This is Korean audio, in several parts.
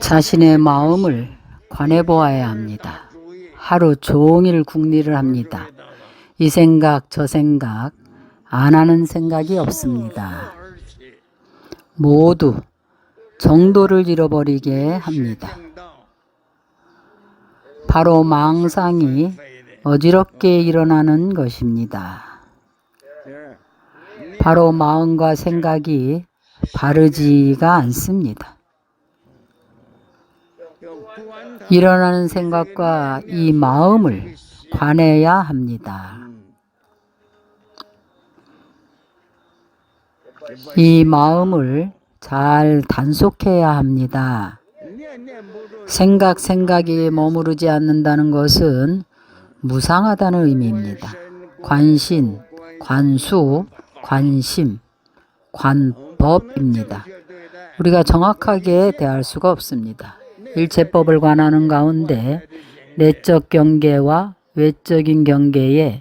자신의 마음을 관해 보아야 합니다. 하루 종일 궁리를 합니다. 이 생각 저 생각 안 하는 생각이 없습니다. 모두 정도를 잃어버리게 합니다. 바로 망상이 어지럽게 일어나는 것입니다. 바로 마음과 생각이 바르지가 않습니다. 일어나는 생각과 이 마음을 관해야 합니다. 이 마음을 잘 단속해야 합니다. 생각이 머무르지 않는다는 것은 무상하다는 의미입니다. 관신, 관수, 관심, 관법입니다. 우리가 정확하게 대할 수가 없습니다. 일체법을 관하는 가운데 내적 경계와 외적인 경계에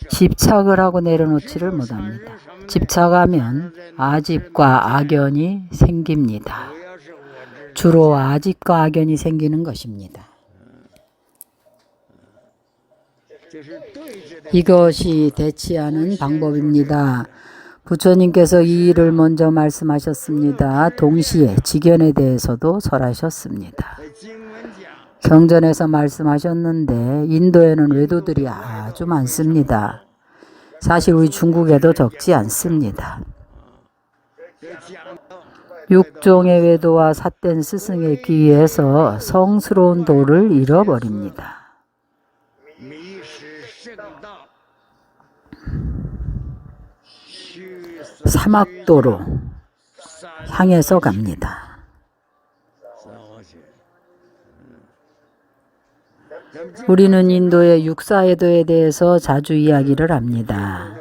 집착을 하고 내려놓지를 못합니다. 집착하면 아집과 악연이 생깁니다. 주로 아집과 악연이 생기는 것입니다. 이것이 대치하는 방법입니다. 부처님께서 이 일을 먼저 말씀하셨습니다. 동시에 직연에 대해서도 설하셨습니다. 경전에서 말씀하셨는데 인도에는 외도들이 아주 많습니다. 사실 우리 중국에도 적지 않습니다. 육종의 외도와 삿된 스승의 귀에서 성스러운 도를 잃어버립니다. 사막도로 향해서 갑니다. 우리는 인도의 육사외도에 대해서 자주 이야기를 합니다.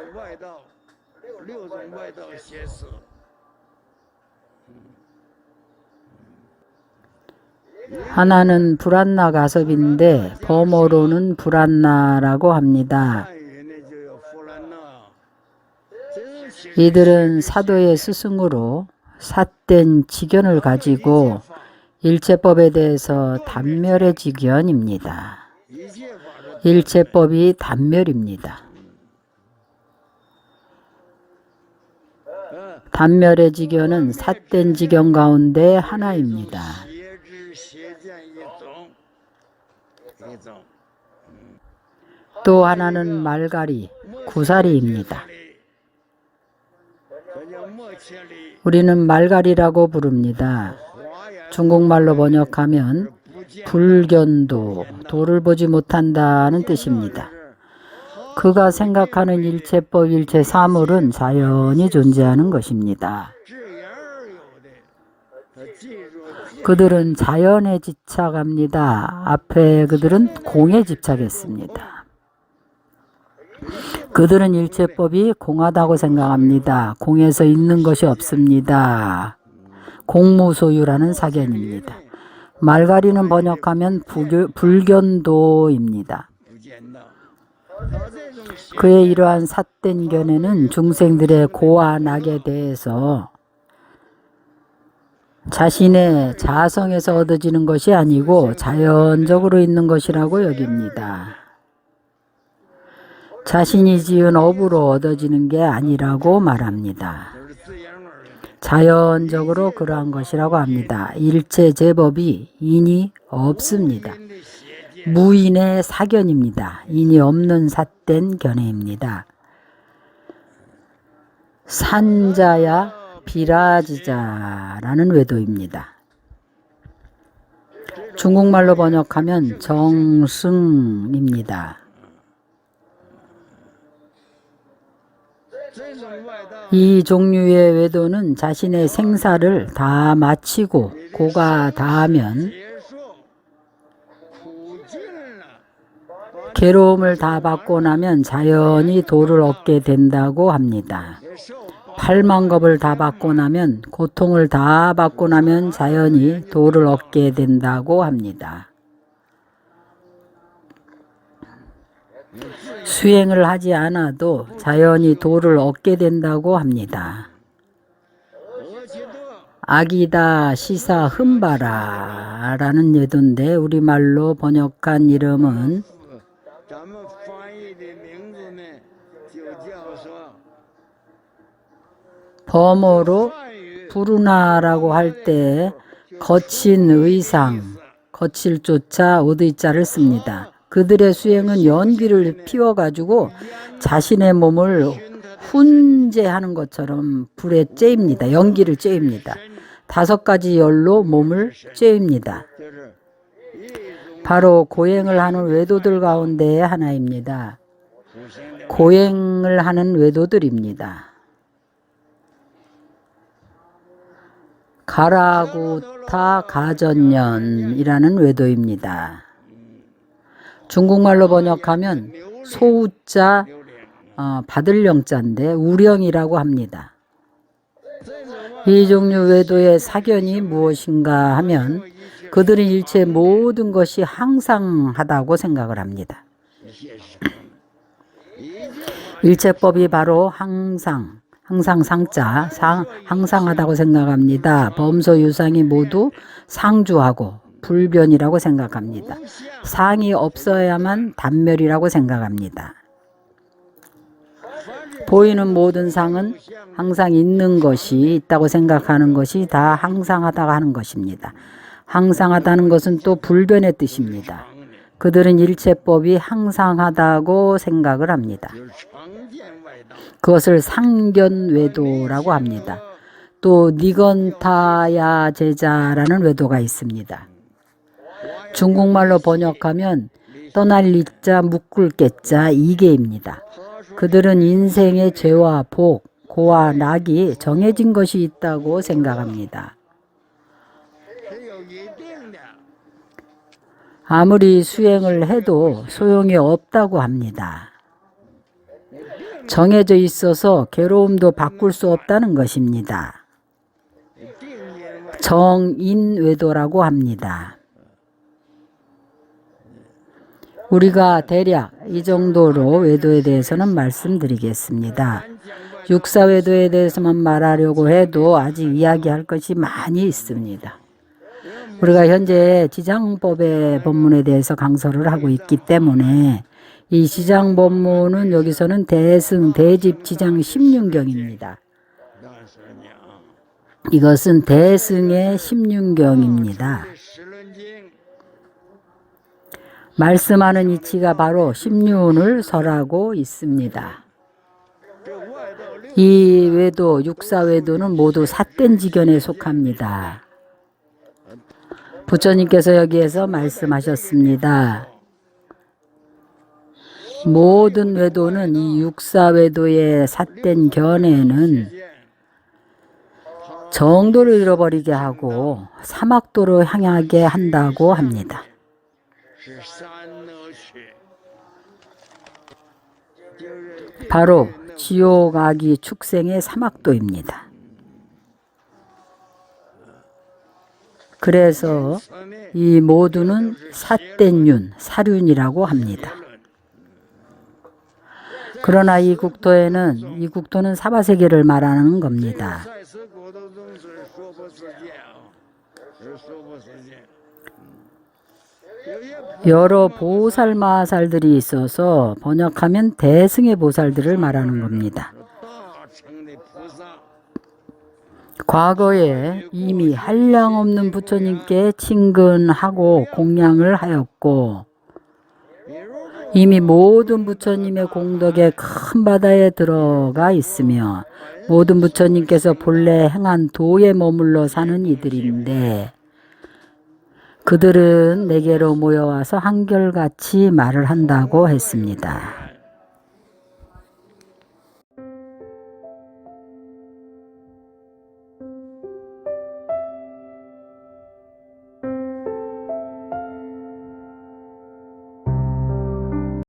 하나는 불안나 가섭인데 범어로는 불안나라고 합니다. 이들은 사도의 스승으로 삿된 지견을 가지고 일체법에 대해서 단멸의 지견입니다. 일체법이 단멸입니다. 단멸의 지견은 삿된 지견 가운데 하나입니다. 또 하나는 말가리, 구사리입니다. 우리는 말가리라고 부릅니다. 중국말로 번역하면 불견도, 도를 보지 못한다는 뜻입니다. 그가 생각하는 일체법, 일체사물은 자연히 존재하는 것입니다. 그들은 자연에 집착합니다. 앞에 그들은 공에 집착했습니다. 그들은 일체법이 공하다고 생각합니다. 공에서 있는 것이 없습니다. 공무소유라는 사견입니다. 말가리는 번역하면 불견도입니다. 그의 이러한 삿된 견해는 중생들의 고와 낙에 대해서 자신의 자성에서 얻어지는 것이 아니고 자연적으로 있는 것이라고 여깁니다. 자신이 지은 업으로 얻어지는 게 아니라고 말합니다. 자연적으로 그러한 것이라고 합니다. 일체 제법이 인이 없습니다. 무인의 사견입니다. 인이 없는 삿된 견해입니다. 산자야 비라지자라는 외도입니다. 중국말로 번역하면 정승입니다. 이 종류의 외도는 자신의 생사를 다 마치고 고가 다하면 괴로움을 다 받고 나면 자연히 도를 얻게 된다고 합니다. 팔만겁을 다 받고 나면, 고통을 다 받고 나면 자연히 도를 얻게 된다고 합니다. 수행을 하지 않아도 자연히 도를 얻게 된다고 합니다. 아기다 시사 흠바라 라는 외도인데 우리말로 번역한 이름은 咱们翻译的名字呢，就叫做 범어로 汉语 부르나라고 할 때 거친 의상, 거칠 조차 오드자를 씁니다. 그들의 수행은 연기를 피워가지고 자신의 몸을 훈제하는 것처럼 불에 쬐입니다. 연기를 쬐입니다. 5가지 열로 몸을 쬐입니다. 就是一种 바로 고행을 하는 외도들 가운데의 하나입니다. 出现的 고행을 하는 외도들입니다. 가라구타 가전년이라는 외도입니다. 중국말로 번역하면 소우자 받을 영자인데 우령이라고 합니다. 이 종류 외도의 사견이 무엇인가 하면 그들은 일체 모든 것이 항상하다고 생각을 합니다. 일체법이 바로 항상 상자, 항상하다고 생각합니다. 범소 유상이 모두 상주하고 불변이라고 생각합니다. 상이 없어야만 단멸이라고 생각합니다. 보이는 모든 상은 항상 있는 것이 있다고 생각하는 것이 다 항상하다고 하는 것입니다. 항상하다는 것은 또 불변의 뜻입니다. 그들은 일체법이 항상하다고 생각을 합니다. 就是常见外道， 그것을 상견외도라고 합니다. 또 니건타야 제자라는 외도가 있습니다. 중국말로 번역하면 떠날 리자 묶을 깨자 이계입니다. 그들은 인생의 죄와 복, 고와 낙이 정해진 것이 있다고 생각합니다. 是有一定的。 아무리 수행을 해도 소용이 없다고 합니다. 정해져 있어서 괴로움도 바꿀 수 없다는 것입니다. 정인외도라고 합니다. 우리가 대략 이 정도로 외도에 대해서는 말씀드리겠습니다. 육사외도에 대해서만 말하려고 해도 아직 이야기할 것이 많이 있습니다. 우리가 현재 지장법의 법문에 대해서 강서를 하고 있기 때문에 이 지장법문은 여기서는 대승, 대집, 지장 16경입니다. 이것은 대승의 16경입니다. 말씀하는 이치가 바로 십륜을 설하고 있습니다. 이 외도, 육사외도는 모두 삿된지견에 속합니다. 부처님께서 여기에서 말씀하셨습니다. 모든 외도는 이 육사외도의 삿된 견해는 정도를 잃어버리게 하고 사막도로 향하게 한다고 합니다. 바로 지옥 악이 축생의 사막도입니다. 그래서 이 모두는 삿된윤, 사륜이라고 합니다. 그러나 이 국토는 사바세계를 말하는 겁니다. 여러 보살마살들이 있어서 번역하면 대승의 보살들을 말하는 겁니다. 과거에 이미 한량없는 부처님께 친근하고 공양을 하였고 이미 모든 부처님의 공덕의 큰 바다에 들어가 있으며 모든 부처님께서 본래 행한 도에 머물러 사는 이들인데 그들은 내게로 모여와서 한결같이 말을 한다고 했습니다.